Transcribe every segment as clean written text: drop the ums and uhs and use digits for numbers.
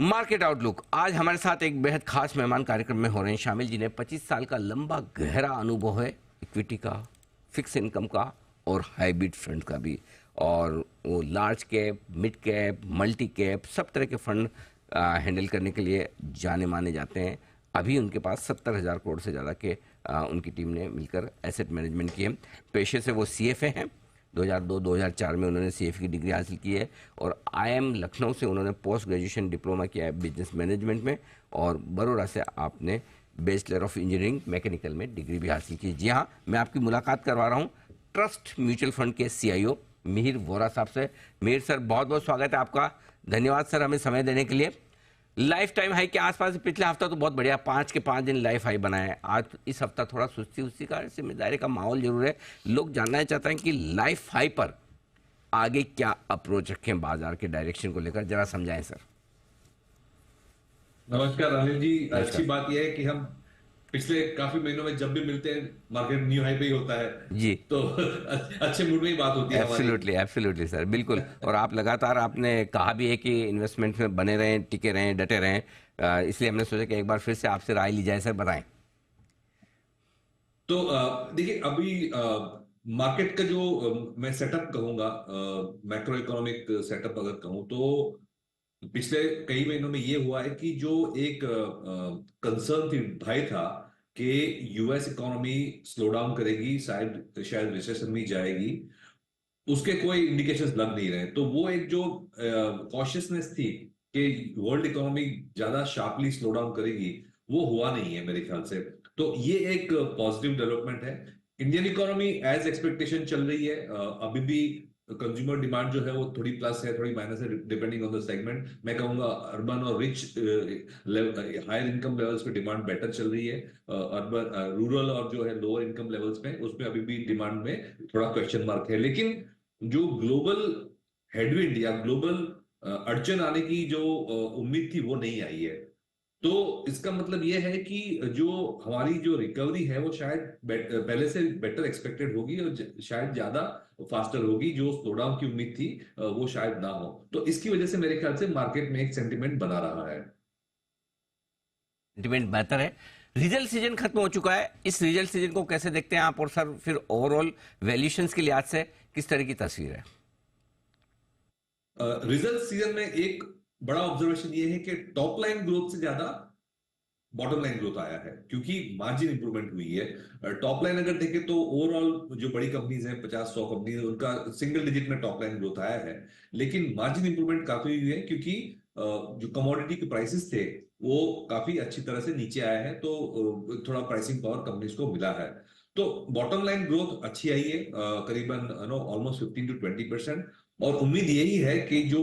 Market outlook. आज हमारे साथ एक बेहद खास मेहमान कार्यक्रम में हो रहे हैं शामिल, जिन्हें 25 साल का लंबा गहरा अनुभव है इक्विटी का, फिक्स इनकम का और हाइब्रिड फंड का भी। और वो large cap, mid cap, multi cap सब तरह के फंड हैंडल करने के लिए जाने माने जाते हैं। अभी उनके पास 70,000 करोड़ से ज़्यादा के उनकी टीम ने मिलकर एसेट मैनेजमेंट किए। पेशे से वो सीएफए हैं। 2002-2004 में उन्होंने सीएफए की डिग्री हासिल की है और आईएम लखनऊ से उन्होंने पोस्ट ग्रेजुएशन डिप्लोमा किया है बिजनेस मैनेजमेंट में, और बड़ौदा से आपने बैचलर ऑफ इंजीनियरिंग मैकेनिकल में डिग्री भी हासिल की। जी हाँ, मैं आपकी मुलाकात करवा रहा हूँ ट्रस्ट म्यूचुअल फंड के सीआईओ मिहिर वोरा साहब से। मिहिर सर, बहुत बहुत स्वागत है आपका। धन्यवाद सर हमें समय देने के लिए। लाइफ टाइम हाई के आसपास पिछले हफ्ता तो बहुत बढ़िया 5 के 5 दिन लाइफ हाई बनाया है। आज इस हफ्ता थोड़ा सुस्ती उस्ती का जिम्मेदारी का माहौल जरूर है। लोग जानना चाहते हैं कि लाइफ हाई पर आगे क्या अप्रोच रखें बाजार के डायरेक्शन को लेकर, जरा समझाएं सर। नमस्कार अनिल जी। नमस्कार। अच्छी बात यह है कि हम पिछले काफी महीनों में जब भी मिलते हैं मार्केट न्यू हाई पे ही होता है, जी, तो अच्छे मूड में ही बात होती है हमारी। एब्सोल्युटली एब्सोल्युटली सर, बिल्कुल। और आप लगातार आपने कहा भी है कि इन्वेस्टमेंट में बने रहें, टिके रहें, डटे रहें, इसलिए हमने सोचा कि एक बार फिर से आपसे राय ली जाए सर, बताएं। तो देखिए अभी मार्केट का जो मैं सेटअप कहूंगा, मैक्रो इकोनॉमिक सेटअप अगर कहूं तो पिछले कई महीनों में ये हुआ है कि जो एक कंसर्न थी, भय था कि यूएस इकोनॉमी स्लो डाउन करेगी, शायद शायद रिसेशन में जाएगी, उसके कोई इंडिकेशंस लग नहीं रहे। तो वो एक जो कॉशियसनेस थी कि वर्ल्ड इकोनॉमी ज्यादा शार्पली स्लो डाउन करेगी, वो हुआ नहीं है मेरे ख्याल से। तो ये एक पॉजिटिव डेवलपमेंट है। इंडियन इकोनॉमी एज एक्सपेक्टेशन चल रही है। अभी भी कंज्यूमर डिमांड जो है वो थोड़ी प्लस है, थोड़ी माइनस है, डिपेंडिंग ऑन द सेगमेंट। मैं कहूंगा अर्बन और रिच हायर इनकम लेवल्स पे डिमांड बेटर चल रही है। अर्बन रूरल और जो है लोअर इनकम लेवल्स पे उसमें अभी भी डिमांड में थोड़ा क्वेश्चन मार्क है। लेकिन जो ग्लोबल हेडविंड या ग्लोबल अड़चन आने की जो उम्मीद थी वो नहीं आई है। तो इसका मतलब ये है कि जो हमारी जो रिकवरी है वो शायद पहले से बेटर एक्सपेक्टेड होगी और शायद ज्यादा फास्टर होगी। जो स्लो डाउन की उम्मीद थी वो शायद ना हो। तो इसकी वजह से मेरे ख्याल से मार्केट में एक सेंटिमेंट बना रहा है। सेंटिमेंट बेहतर है। रिजल्ट सीजन खत्म हो चुका है, इस रिजल्ट सीजन को कैसे देखते हैं आप? और सर फिर ओवरऑल वैल्यूएशंस के लिहाज से किस तरह की तस्वीर है? रिजल्ट सीजन में एक बड़ा ऑब्जर्वेशन ये है कि टॉप लाइन ग्रोथ से ज्यादा बॉटम लाइन ग्रोथ आया है, क्योंकि मार्जिन इंप्रूवमेंट हुई है। टॉप लाइन अगर देखें तो ओवरऑल जो बड़ी कंपनीज हैं, 50-100 कंपनीज, उनका सिंगल डिजिट में टॉप लाइन ग्रोथ आया है। लेकिन मार्जिन इंप्रूवमेंट काफी हुई है, क्योंकि जो कमोडिटी के प्राइसेस थे वो काफी अच्छी तरह से नीचे आए हैं। तो थोड़ा प्राइसिंग पावर कंपनीज को मिला है। तो बॉटम लाइन ग्रोथ अच्छी आई है, करीबन ऑलमोस्ट 15 to 20%। और उम्मीद यही है कि जो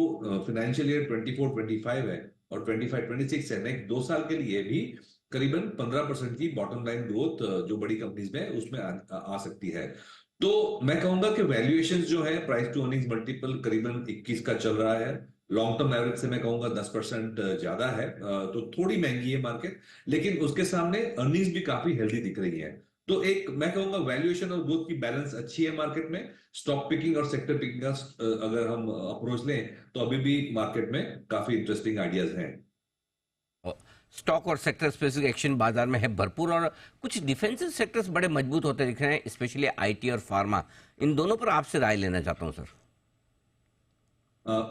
फाइनेंशियल ईयर 24-25 है और 25-26 है, नेक्स्ट 2 साल के लिए भी करीबन 15% की बॉटम लाइन ग्रोथ जो बड़ी कंपनीज में उसमें आ सकती है। तो मैं कहूंगा कि वैल्यूएशंस जो है, प्राइस टू अर्निंग्स मल्टीपल करीबन 21 का चल रहा है। लॉन्ग टर्म एवरेज से मैं कहूंगा 10% ज्यादा है। तो थोड़ी महंगी है मार्केट, लेकिन उसके सामने अर्निंग्स भी काफी हेल्दी दिख रही है। तो एक मैं कहूंगा वैल्यूएशन और ग्रोथ की बैलेंस अच्छी है मार्केट में। स्टॉक पिकिंग और सेक्टर पिकिंग का अगर हम अप्रोच लें तो अभी भी मार्केट में काफी इंटरेस्टिंग आइडियाज हैं। स्टॉक और सेक्टर स्पेसिफिक एक्शन बाजार में है भरपूर, और कुछ डिफेंसिव सेक्टर्स बड़े मजबूत होते दिख रहे हैं, स्पेशली आईटी और फार्मा। इन दोनों पर आपसे राय लेना चाहता हूं सर।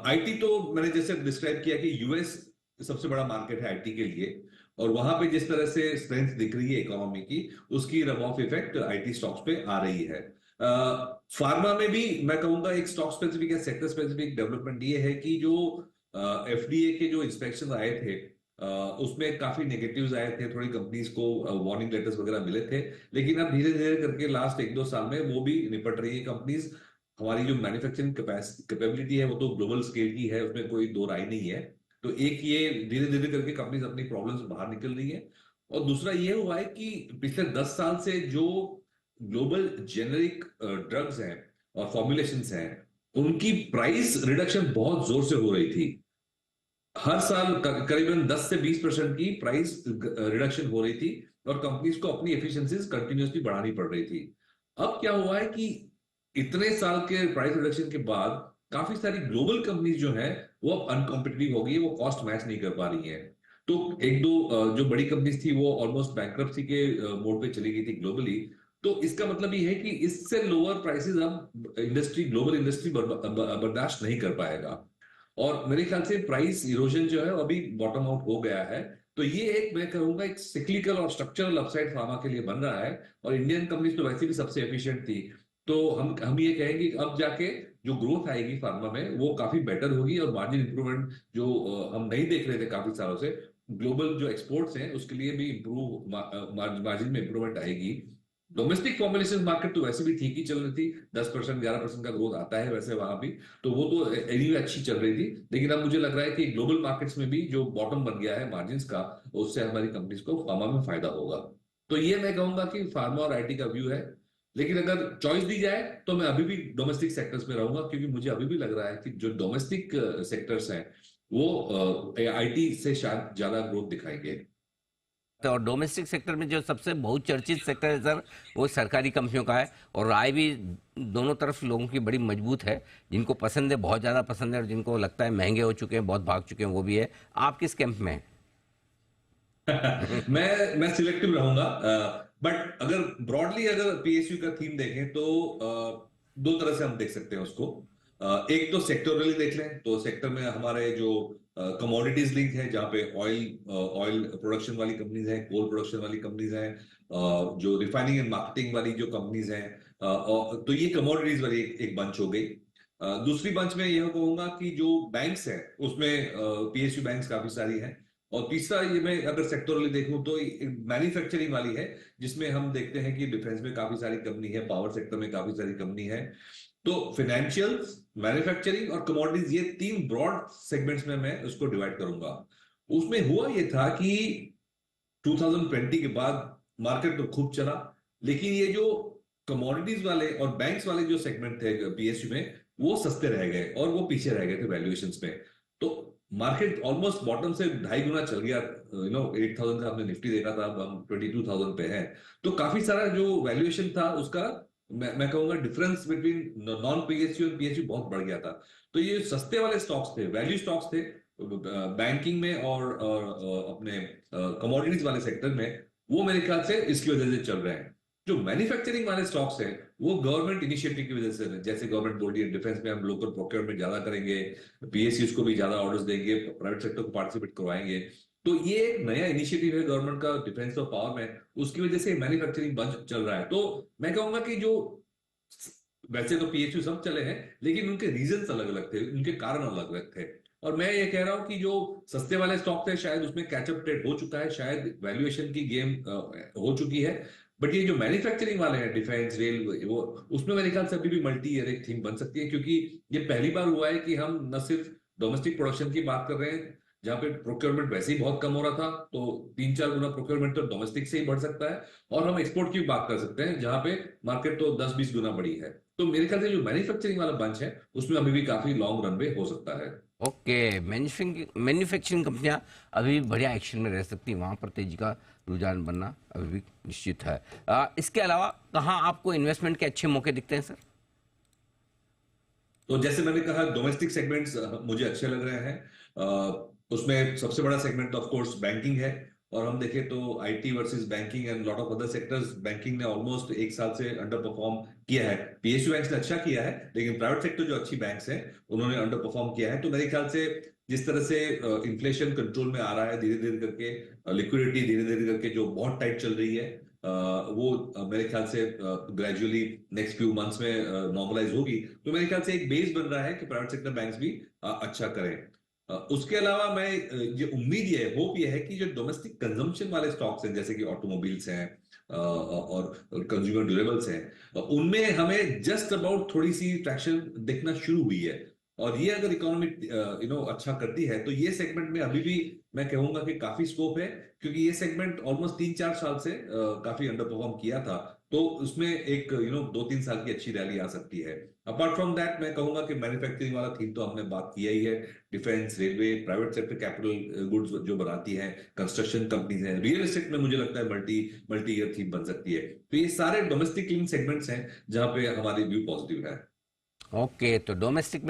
आईटी तो मैंने जैसे डिस्क्राइब किया कि यूएस सबसे बड़ा मार्केट है आईटी के लिए, और वहां पे जिस तरह से स्ट्रेंथ दिख रही है इकोनॉमी की, उसकी rub off effect IT stocks पे आ रही है। फार्मा में भी मैं कहूंगा एक स्टॉक स्पेसिफिक या सेक्टर स्पेसिफिक डेवलपमेंट ये है कि जो एफडीए के जो इंस्पेक्शन आए थे उसमें काफी नेगेटिव्स आए थे, थोड़ी कंपनीज को वार्निंग लेटर्स वगैरह मिले थे। लेकिन अब धीरे धीरे करके लास्ट 1-2 साल में वो भी निपट रही है कंपनीज। हमारी जो मैन्युफैक्चरिंग कैपेबिलिटी है वो तो ग्लोबल स्केल की है, उसमें कोई दो राय नहीं है। तो एक ये धीरे धीरे करके कंपनीज अपनी प्रॉब्लम्स बाहर निकल रही है। और दूसरा ये हुआ है कि पिछले 10 साल से जो ग्लोबल जेनेरिक ड्रग्स हैं और फॉर्मुलेशंस हैं, उनकी प्राइस रिडक्शन बहुत जोर से हो रही थी। हर साल करीबन 10 से 20% की प्राइस रिडक्शन हो रही थी, और कंपनीज को अपनी एफिशिएंसीज कंटिन्यूअसली बढ़ानी पड़ रही थी। अब क्या हुआ है कि इतने साल के प्राइस रिडक्शन के बाद काफी सारी ग्लोबल कंपनीज जो है वो अब अनकॉम्पिटिटिव हो गई है, वो कॉस्ट मैच नहीं कर पा रही है। तो एक दो जो बड़ी कंपनीज थी वो ऑलमोस्ट बैंक्रप्सी के मोड पे चली गई थी ग्लोबली। तो इसका मतलब ये है कि इससे लोअर प्राइसेस अब इंडस्ट्री, ग्लोबल इंडस्ट्री बर्दाश्त नहीं कर पाएगा। और मेरे ख्याल से प्राइस इरोजन जो है वो अभी बॉटम आउट हो गया है। तो ये एक, मैं कहूंगा, एक सिक्लिकल और स्ट्रक्चरल अपसाइड फार्मा के लिए बन रहा है। और इंडियन कंपनीज तो वैसे भी सबसे एफिशिएंट थी। तो हम ये कहेंगे कि अब जाके जो ग्रोथ आएगी फार्मा में वो काफी बेटर होगी, और मार्जिन इंप्रूवमेंट जो हम नहीं देख रहे थे काफी सालों से, ग्लोबल जो एक्सपोर्ट्स हैं उसके लिए भी इम्प्रूव मार्जिन में इंप्रूवमेंट आएगी। डोमेस्टिक फॉर्मुलेशन मार्केट तो वैसे भी ठीक ही चल रही थी, 10% 11% का ग्रोथ आता है वैसे वहां भी। तो वो तो एनीवे अच्छी चल रही थी। लेकिन अब मुझे लग रहा है कि ग्लोबल मार्केट्स में भी जो बॉटम बन गया है मार्जिन का, उससे हमारी कंपनीज को फार्मा में फायदा होगा। तो ये मैं कहूंगा कि फार्मा और आईटी का व्यू है। लेकिन अगर चॉइस दी जाए तो मैं अभी भी डोमेस्टिक सेक्टर्स में रहूंगा, क्योंकि मुझे अभी भी लग रहा है कि जो डोमेस्टिक सेक्टर्स हैं वो आईटी से शायद ज्यादा ग्रोथ दिखाएंगे। तो और डोमेस्टिक सेक्टर में जो सबसे बहुचर्चित सेक्टर है सर, वो सरकारी कंपनियों का है, और राय भी दोनों तरफ लोगों की बड़ी मजबूत है। जिनको पसंद है, बहुत ज़्यादा पसंद है, और जिनको लगता है महंगे हो चुके हैं, बहुत भाग चुके हैं, वो भी है। आप किस कैंप में हैं? मैं सिलेक्टिव रहूंगा। बट अगर ब्रॉडली अगर पीएसयू का थीम देखें तो दो तरह से हम देख सकते हैं उसको। एक तो सेक्टोरली देख लें, तो सेक्टर में हमारे जो कमोडिटीज लिंक है, जहाँ पे ऑयल ऑयल प्रोडक्शन वाली कंपनीज हैं, कोल प्रोडक्शन वाली कंपनीज हैं, जो रिफाइनिंग एंड मार्केटिंग वाली जो कंपनीज हैं, तो ये कमोडिटीज वाली एक बंच हो गई। दूसरी बंच में यह कहूंगा कि जो बैंक्स हैं उसमें पीएसयू बैंक्स काफी सारी हैं। और तीसरा, ये मैं अगर सेक्टोरली देखूं तो मैन्युफैक्चरिंग वाली है, जिसमें हम देखते हैं कि डिफेंस में काफी सारी कंपनी है, पावर सेक्टर में काफी सारी कंपनी है। तो फाइनेंशियल्स, मैन्युफैक्चरिंग और कमोडिटीज, ये तीन ब्रॉड सेगमेंट्स में मैं उसको डिवाइड करूंगा। उसमें हुआ ये था कि 2020 के बाद मार्केट तो खूब चला, लेकिन ये जो कमोडिटीज वाले और बैंक्स वाले जो सेगमेंट थे पीएसयू में, वो सस्ते रह गए और वो पीछे रह गए थे वैल्यूएशंस में। तो मार्केट ऑलमोस्ट बॉटम से 2.5 गुना चल गया। 8,000 से हमने निफ्टी देखा था, अब हम 22,000 पे हैं। तो काफी सारा जो वैल्यूएशन था उसका, मैं कहूंगा डिफरेंस बिटवीन नॉन पीएसयू और पीएसयू बहुत बढ़ गया था। तो ये सस्ते वाले स्टॉक्स थे, वैल्यू स्टॉक्स थे बैंकिंग में और अपने कमोडिटीज वाले सेक्टर में, वो मेरे ख्याल से इसकी वजह से चल रहे हैं। जो मैन्युफैक्चरिंग वाले स्टॉक्स हैं वो गवर्नमेंट इनिशिएटिव की वजह से, जैसे गवर्नमेंट बोल रही है डिफेंस में हम लोकल प्रोक्योरमेंट ज्यादा करेंगे, पीएसयूज को भी ज्यादा ऑर्डर्स देंगे, प्राइवेट सेक्टर को पार्टिसिपेट करवाएंगे। तो ये एक नया इनिशिएटिव है गवर्नमेंट का डिफेंस और पावर में, उसकी वजह से मैन्युफैक्चरिंग बंद चल रहा है। तो मैं कहूंगा कि जो, वैसे तो पीएसयू सब चले हैं, लेकिन उनके रीजंस अलग अलग थे, उनके कारण अलग अलग थे। और मैं ये कह रहा हूं कि जो सस्ते वाले स्टॉक थे शायद उसमें कैचअप ट्रेड हो चुका है, शायद वैल्यूएशन की गेम हो चुकी है। बट ये जो मैन्युफैक्चरिंग वाले हैं, डिफेंस, रेल, वो, उसमें मेरे ख्याल से अभी भी मल्टी ईयर एक थीम बन सकती है, क्योंकि ये पहली बार हुआ है कि हम न सिर्फ डोमेस्टिक प्रोडक्शन की बात कर रहे हैं, जहां पे प्रोक्योरमेंट वैसे ही बहुत कम हो रहा था, तो 3-4 गुना प्रोक्योरमेंट तो डोमेस्टिक से ही बढ़ सकता है। और हम एक्सपोर्ट की बात कर सकते हैं, जहां पे मार्केट तो 10-20 गुना बड़ी है। तो मेरे ख्याल से जो मैन्युफैक्चरिंग वाला बंच है उसमें अभी भी काफी लॉन्ग रनवे हो सकता है। ओके, मैन्युफैक्चरिंग कंपनियां अभी भी बढ़िया एक्शन में रह सकती हैं, वहां पर तेजी का रुझान बनना अभी भी निश्चित है। इसके अलावा कहाँ आपको इन्वेस्टमेंट के अच्छे मौके दिखते हैं सर? तो जैसे मैंने कहा, डोमेस्टिक सेगमेंट्स मुझे अच्छे लग रहे हैं। उसमें सबसे बड़ा सेगमेंट ऑफ कोर्स बैंकिंग है। और हम देखें तो IT versus banking and lot of other sectors, banking ने ऑलमोस्ट एक साल से अंडर परफॉर्म किया है। पीएसयू बैंक्स ने अच्छा किया है, लेकिन प्राइवेट सेक्टर जो अच्छी बैंक्स हैं उन्होंने अंडर परफॉर्म किया है। तो मेरे ख्याल से जिस तरह से इन्फ्लेशन कंट्रोल में आ रहा है धीरे धीरे करके, लिक्विडिटी धीरे धीरे करके जो बहुत टाइट चल रही है, वो मेरे ख्याल से ग्रेजुअली नेक्स्ट फ्यू मंथ्स में नॉर्मलाइज होगी। तो मेरे ख्याल से एक बेस बन रहा है कि प्राइवेट सेक्टर बैंक्स भी अच्छा करें। उसके अलावा मैं ये उम्मीद, ये होप ये है कि जो डोमेस्टिक कंजम्पशन वाले स्टॉक्स हैं, जैसे कि ऑटोमोबाइल्स हैं और कंज्यूमर ड्यूरेबल्स हैं, उनमें हमें जस्ट अबाउट थोड़ी सी ट्रैक्शन दिखना शुरू हुई है। और ये अगर इकोनॉमी अच्छा करती है, तो ये सेगमेंट में अभी भी मैं कहूंगा कि काफी स्कोप है, क्योंकि ये सेगमेंट ऑलमोस्ट 3-4 साल से काफी अंडर परफॉर्म किया था। तो उसमें एक 2-3 साल की अच्छी रैली आ सकती है। अपार्ट फ्रॉम दैट, मैं कहूंगा कि मैन्युफैक्चरिंग वाला थीम तो हमने बात किया ही है। Defence, railway, private sector capital goods जो बनाती है, कंस्ट्रक्शन कंपनीज हैं, रियल एस्टेट में मुझे लगता है मल्टी मल्टी ईयर थीम बन सकती है। तो ये सारे डोमेस्टिक लिंक सेगमेंट्स हैं जहां पे हमारी व्यू पॉजिटिव है। ओके, तो डोमेस्टिक